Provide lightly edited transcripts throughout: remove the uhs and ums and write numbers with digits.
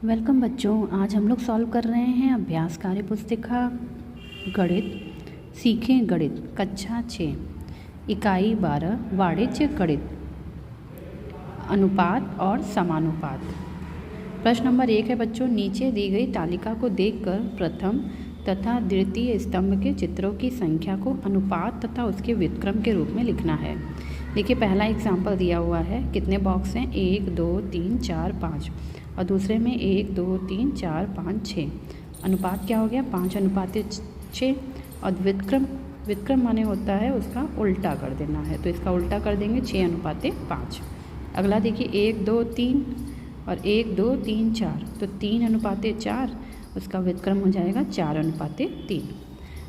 Welcome बच्चों, आज हम लोग सॉल्व कर रहे हैं अभ्यास कार्य पुस्तिका गणित सीखें गणित कक्षा 6 इकाई 12 वाणिज्य गणित अनुपात और समानुपात। प्रश्न नंबर 1 है बच्चों, नीचे दी गई तालिका को देखकर प्रथम तथा द्वितीय स्तंभ के चित्रों की संख्या को अनुपात तथा उसके व्युत्क्रम के रूप में लिखना है। देखिए, पहला एग्जाम्पल दिया हुआ है, कितने बॉक्स हैं 1 2 3 4 5 और दूसरे में 1 2 3 4 5 6। अनुपात क्या हो गया 5:6 और व्युत्क्रम माने होता है उसका उल्टा कर देना है, तो इसका उल्टा कर देंगे 6:5। अगला देखिए 1 2 3 और 1 2 3 4, तो 3:4 उसका व्युत्क्रम हो जाएगा 4:3।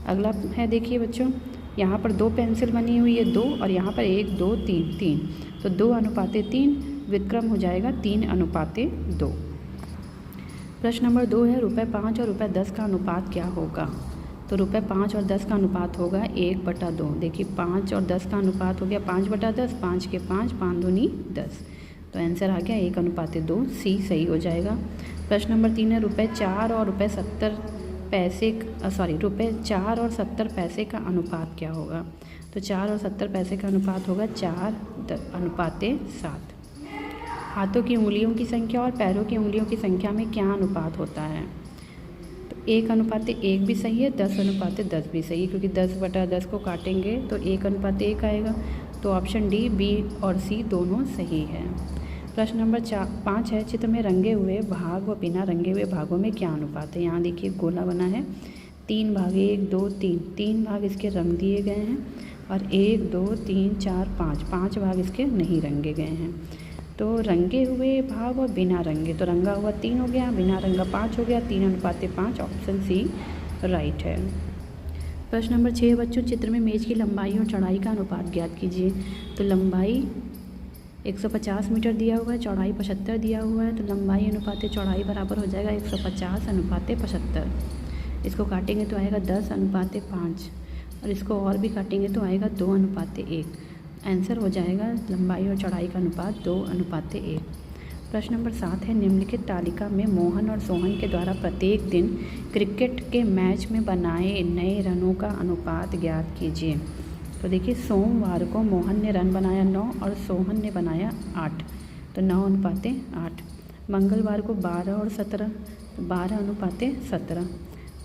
अगला है देखिए बच्चों, यहाँ पर 2 पेंसिल बनी हुई है 2 और यहाँ पर 1 2 3 3, तो 2:3 व्युत्क्रम हो जाएगा 3:2। प्रश्न नंबर 2 है, ₹5 और ₹10 का अनुपात क्या होगा? तो ₹5 और 10 का अनुपात होगा 1/2। देखिए 5 और 10 का अनुपात हो गया 5/10, 5 के 5, 5 दूनी 10, तो आंसर आ गया 1:2, सी सही हो जाएगा। प्रश्न नंबर 3 है, ₹4 और ₹70 पैसे का अनुपात क्या होगा? तो 4 और 70 पैसे का अनुपात होगा 4:7। हाथों की उंगलियों की संख्या और पैरों की उंगलियों की संख्या में क्या अनुपात होता है? तो 1:1 भी सही है, 10:10 भी सही है, क्योंकि 10/10 को काटेंगे तो 1:1 आएगा, तो ऑप्शन डी, बी और सी दोनों सही है। प्रश्न नंबर 5 है, चित्र में रंगे हुए भाग व बिना रंगे हुए भागों में क्या अनुपात है? यहाँ देखिए गोला बना है, 3 भाग 1 2 3, 3 भाग इसके रंग दिए गए हैं और 1 2 3 4 5, 5 भाग इसके नहीं रंगे गए हैं। तो रंगे हुए भाग और बिना रंगे, तो रंगा हुआ 3 हो गया, बिना रंगा 5 हो गया, 3:5, ऑप्शन सी राइट है। प्रश्न नंबर 6 बच्चों, चित्र में मेज की लंबाई और चौड़ाई का अनुपात ज्ञात कीजिए। तो लंबाई 150 मीटर दिया हुआ है, चौड़ाई 75 दिया हुआ है, तो लंबाई अनुपात चौड़ाई बराबर हो जाएगा 150:75। इसको काटेंगे तो आएगा 10:5 और इसको और भी काटेंगे तो आएगा 2:1। आंसर हो जाएगा लंबाई और चौड़ाई का अनुपात 2:1। प्रश्न नंबर 7 है, निम्नलिखित तालिका में मोहन और सोहन के द्वारा प्रत्येक दिन क्रिकेट के मैच में बनाए नए रनों का अनुपात ज्ञात कीजिए। तो देखिए, सोमवार को मोहन ने रन बनाया 9 और सोहन ने बनाया 8, तो 9:8। मंगलवार को 12 और 17, तो 12:17।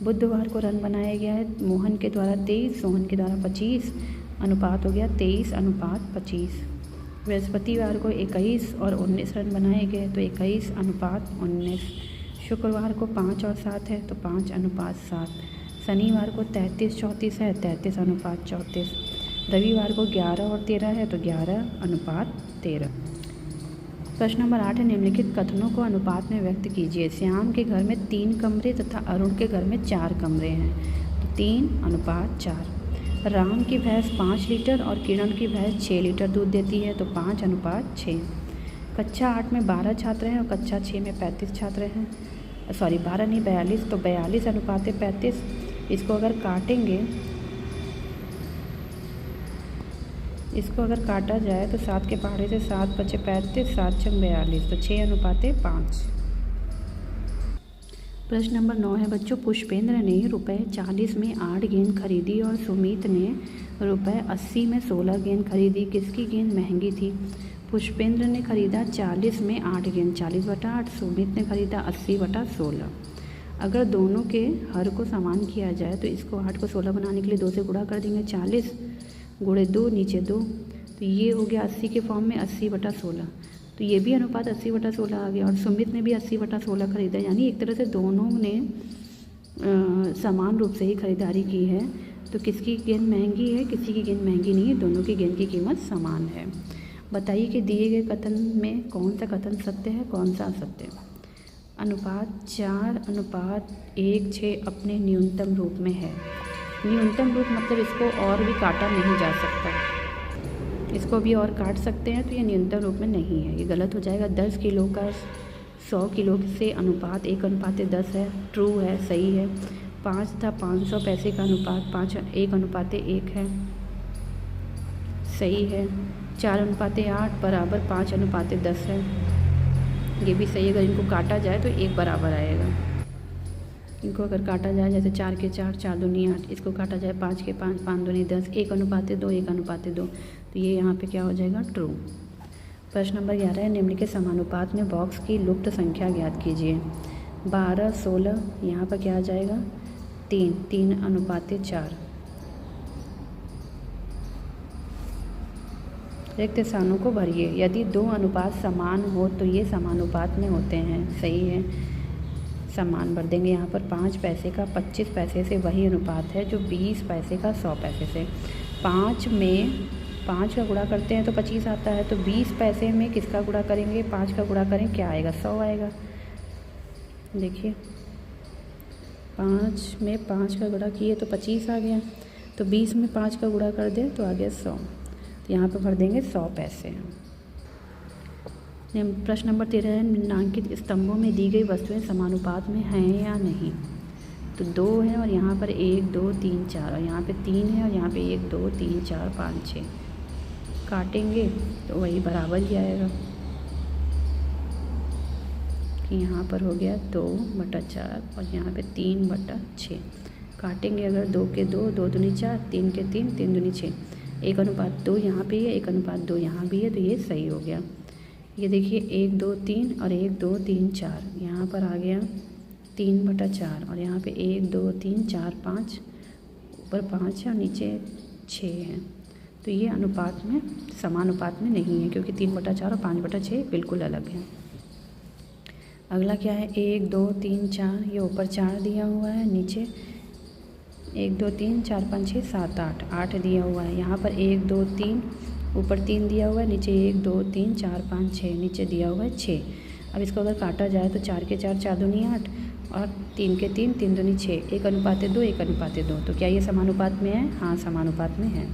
बुधवार को रन बनाया गया है मोहन के द्वारा 23, सोहन के द्वारा 25, अनुपात हो गया 23:25। बृहस्पतिवार को 21 और 19 रन बनाए गए, तो 21:19। शुक्रवार को 5 और 7 है, तो 5:7। शनिवार को 33-34 है, 33:34। रविवार को 11 और 13 है, तो 11:13। प्रश्न नंबर 8 है, निम्नलिखित कथनों को अनुपात में व्यक्त कीजिए। श्याम के घर में 3 कमरे तथा अरुण के घर में 4 कमरे हैं, तो 3:4। राम की भैंस 5 लीटर और किरण की भैंस 6 लीटर दूध देती है, तो 5:6। कक्षा 8 में 12 छात्र हैं और कक्षा 6 में 35 छात्र हैं, 12 नहीं 42, तो 42:35। इसको अगर काटेंगे, इसको अगर काटा जाए तो 7 के पहाड़े से 7 बचे 35, 7 छंग 42, तो 6:5। प्रश्न नंबर 9 है बच्चों, पुष्पेंद्र ने ₹40 में 8 गेंद खरीदी और सुमित ने ₹80 में 16 गेंद खरीदी। किसकी गेंद महंगी थी? पुष्पेंद्र ने खरीदा 40 में 8 गेंद, 40/8। सुमित ने खरीदा 80/16। अगर दोनों के हर को समान किया जाए तो इसको 8 को 16 बनाने के लिए 2 से गुणा कर देंगे, 40 गुणे 2 नीचे 2, तो ये हो गया 80 के फॉर्म में 80/16। तो ये भी अनुपात 80/16 आ गया और सुमित ने भी 80/16 खरीदा, यानी एक तरह से दोनों ने समान रूप से ही खरीदारी की है। तो किसकी गेंद महंगी है? किसी की गेंद महंगी नहीं है, दोनों की गेंद की कीमत समान है। बताइए कि दिए गए कथन में कौन सा कथन सत्य है, कौन सा असत्य? अनुपात 4:1:6 अपने न्यूनतम रूप में है। न्यूनतम रूप मतलब इसको और भी काटा नहीं जा सकता, इसको भी और काट सकते हैं, तो ये न्यूनतम रूप में नहीं है, ये गलत हो जाएगा। 10 किलो का 100 किलो से अनुपात 1:10 है, ट्रू है, सही है। 5 था 500 पैसे का अनुपात 1:1 है, सही है। 4:8 बराबर 5:10 है, ये भी सही है। अगर इनको काटा जाए तो एक बराबर आएगा। इनको अगर काटा जाए जैसे 4 के 4, 4 दूनी 8, इसको काटा जाए 5 के 5, 5 दूनी 10, 1:2, 1:2, तो ये यहाँ पे क्या हो जाएगा, ट्रू। प्रश्न नंबर 11 है, निम्न के समानुपात में बॉक्स की लुप्त संख्या ज्ञात कीजिए। 12, 16, यहाँ पर क्या आ जाएगा, 3, 3:4। रिक्त स्थानों को भरिए। यदि 2 अनुपात समान हो तो ये समानुपात में होते हैं, सही है। समान भर देंगे। यहाँ पर 5 पैसे का 25 पैसे से वही अनुपात है जो 20 पैसे का 100 पैसे से। 5 में 5 का गुणा करते हैं तो 25 आता है, तो 20 पैसे में किसका गुणा करेंगे, 5 का गुणा करें, क्या आएगा, 100 आएगा। देखिए 5 में 5 का गुणा किए तो 25 आ गया, तो 20 में 5 का गुणा कर दें तो आ गया 100। तो यहाँ पर भर देंगे 100 पैसे। प्रश्न नंबर 13 है, निम्नांकित स्तंभों में दी गई वस्तुएं समानुपात में हैं या नहीं। तो 2 है और यहाँ पर 1, 2, 3, 4, और यहाँ पे 3 है और यहाँ पे 1, 2, 3, 4, 5, 6 काटेंगे तो वही बराबर ही आएगा कि यहाँ पर हो गया 2/4 और यहाँ पे 3/6। काटेंगे अगर 2 के 2, 2 दूनी 4, 3 के 3, 3 दूनी 6, 1:2 यहाँ पे है, 1:2 यहाँ भी है, तो ये सही हो गया। ये देखिए 1, 2, 3 और 1, 2, 3, 4, यहाँ पर आ गया 3/4 और यहाँ पे 1, 2, 3, 4, 5, ऊपर 5 है और नीचे 6 है, तो ये अनुपात में समानुपात में नहीं है, क्योंकि 3/4 और 5/6 बिल्कुल अलग है। अगला क्या है, 1, 2, 3, 4, ये ऊपर 4 दिया हुआ है, नीचे 1, 2, 3, 4, 5, 6, 7, 8 दिया हुआ है। यहाँ पर 1, 2, 3, ऊपर 3 दिया हुआ है, नीचे 1, 2, 3, 4, 5, 6, नीचे दिया हुआ है 6। अब इसको अगर काटा जाए तो 4 के 4, 4 दूनी 8 और 3 के 3, 3 दूनी 6, 1:2, 1:2, तो क्या ये समानुपात में है, हाँ समानुपात में है।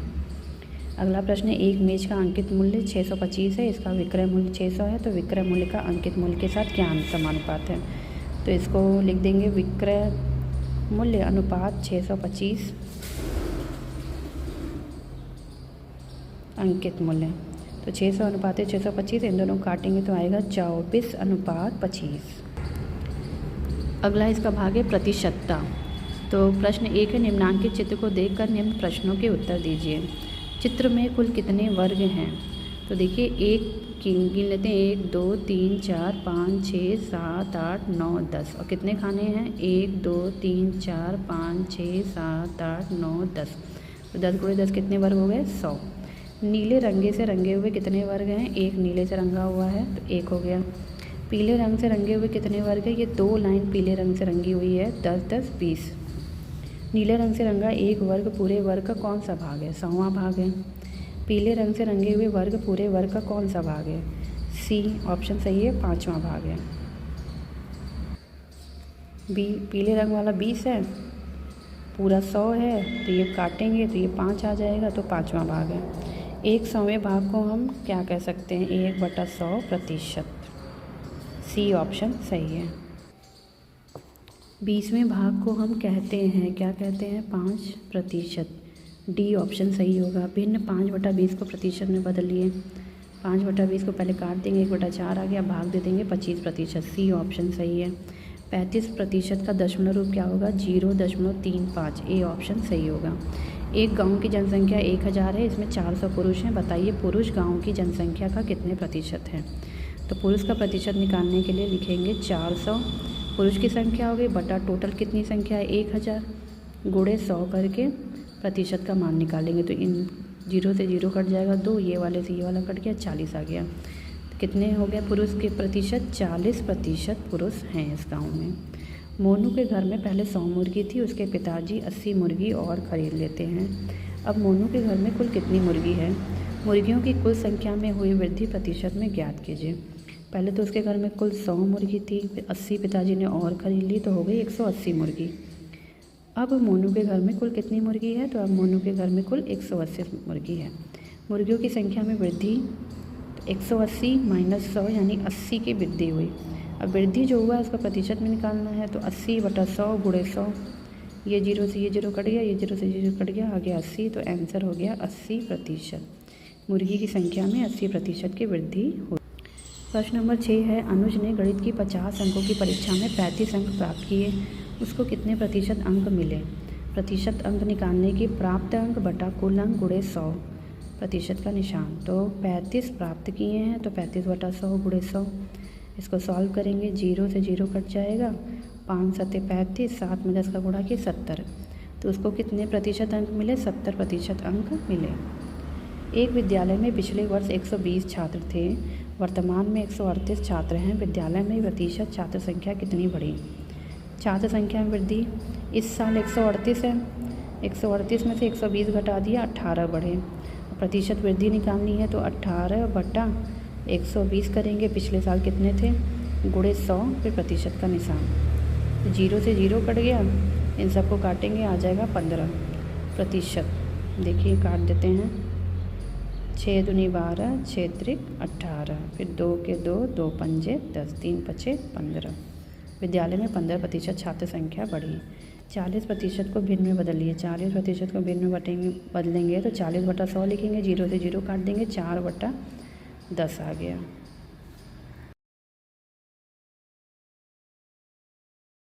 अगला प्रश्न है, एक मेज का अंकित मूल्य 625 है, इसका विक्रय मूल्य 600 है, तो विक्रय मूल्य का अंकित मूल्य के साथ क्या समानुपात है। तो इसको लिख देंगे विक्रय मूल्य अनुपात 625 अंकित मूल्य। तो 600 अनुपात 625, इन दोनों काटेंगे तो आएगा 24/25। अगला इसका भाग है प्रतिशतता। तो प्रश्न 1 है, निम्नांकित चित्र को देखकर निम्न प्रश्नों के उत्तर दीजिए। चित्र में कुल कितने वर्ग हैं। तो देखिए एक गिन लेते हैं, 1, 2, 3, 4, 5, 6, 7, 8, 9, 10, और कितने खाने हैं, 1, 2, 3, 4, 5, 6, 7, 8, 9, 10, तो 10 × 10 कितने वर्ग हो गए, 100। नीले रंगे से रंगे हुए कितने वर्ग हैं, एक नीले से रंगा हुआ है तो 1 हो गया। पीले रंग से रंगे हुए कितने वर्ग है, ये 2 लाइन पीले रंग से रंगी हुई है, 10, 10, 20। नीले रंग से रंगा एक वर्ग पूरे वर्ग का कौन सा भाग है, 100वां भाग है। पीले रंग से रंगे हुए वर्ग पूरे वर्ग का कौन सा भाग है, सी ऑप्शन सही है, 5वां भाग है। पीले रंग वाला 20 है, पूरा 100 है, तो ये काटेंगे तो ये 5 आ जाएगा, तो 5वां भाग है। 1/100वें भाग को हम क्या कह सकते हैं, 1/100%, सी ऑप्शन सही है। 20वें भाग को हम कहते हैं, क्या कहते हैं, 5%, डी ऑप्शन सही होगा। भिन्न 5/20 को प्रतिशत में बदलिए। 5/20 को पहले काट देंगे, 1/4 आ गया, भाग दे देंगे 25%, सी ऑप्शन सही है। 35% का दशमलव रूप क्या होगा, 0.35, ए ऑप्शन सही होगा। एक गांव की जनसंख्या 1000 है, इसमें 400 पुरुष हैं, बताइए पुरुष गांव की जनसंख्या का कितने प्रतिशत है। तो पुरुष का प्रतिशत निकालने के लिए लिखेंगे 400 पुरुष की संख्या हो गई बटा टोटल कितनी संख्या है, 1000 गुणे 100 करके प्रतिशत का मान निकालेंगे। तो इन 0 से 0 कट जाएगा 2, ये वाले से ये वाला कट गया, 40 आ गया। तो कितने हो गया पुरुष के प्रतिशत, 40% पुरुष हैं इस गाँव में। मोनू के घर में पहले 100 मुर्गी थी, उसके पिताजी 80 मुर्गी और ख़रीद लेते हैं। अब मोनू के घर में कुल कितनी मुर्गी है, मुर्गियों की कुल संख्या में हुई वृद्धि प्रतिशत में ज्ञात कीजिए। पहले तो उसके घर में कुल 100 मुर्गी थी, फिर 80 पिताजी ने और ख़रीद ली, तो हो गई 180 मुर्गी। अब मोनू के घर में कुल कितनी मुर्गी है, तो अब मोनू के घर में कुल 180 मुर्गी है। मुर्गियों की संख्या में वृद्धि, 180 - 100 यानी 80 की वृद्धि हुई। अब वृद्धि जो हुआ उसका प्रतिशत में निकालना है, तो 80/100 गुणे 100, ये 0 से ये 0 कट गया, ये 0 से 0 कट गया, आ गया 80, तो आंसर हो गया 80%। मुर्गी की संख्या में 80% की वृद्धि हुई। प्रश्न नंबर 6 है, अनुज ने गणित की 50 अंकों की परीक्षा में 35 अंक प्राप्त किए, उसको कितने प्रतिशत अंक मिले? प्रतिशत अंक निकालने की प्राप्त अंक बटा कुल अंक गुणे 100, प्रतिशत का निशान। तो 35 प्राप्त किए हैं तो 35 बटा 100 गुणे 100। इसको सॉल्व करेंगे, 0 से 0 कट जाएगा, 5 सत्ते 35, 7 में 10 का गुणा किया 70, तो उसको कितने प्रतिशत अंक मिले? 70% अंक मिले। एक विद्यालय में पिछले वर्ष 120 छात्र थे, वर्तमान में 138 छात्र हैं, विद्यालय में प्रतिशत छात्र संख्या कितनी बढ़ी? छात्र संख्या में वृद्धि, इस साल 138 है, 138 में से 120 घटा दिया, 18 बढ़े। प्रतिशत वृद्धि निकालनी है तो 18 बटा 120 करेंगे, पिछले साल कितने थे, गुणे 100, फिर प्रतिशत का निशान। तो 0 से 0 कट गया, इन सबको काटेंगे, आ जाएगा 15%। देखिए काट देते हैं, 6 दूनी 12, 6 त्रिक 18, फिर 2 के 2, 2 पंजे 10, 3 पचे 15। विद्यालय में 15% छात्र संख्या बढ़ी। 40% को भिन्न में बदलिए, 40% को भिन्न में बदलेंगे तो 40 बटा 100 लिखेंगे, 0 से 0 काट देंगे, 4 बटा 10 आ गया।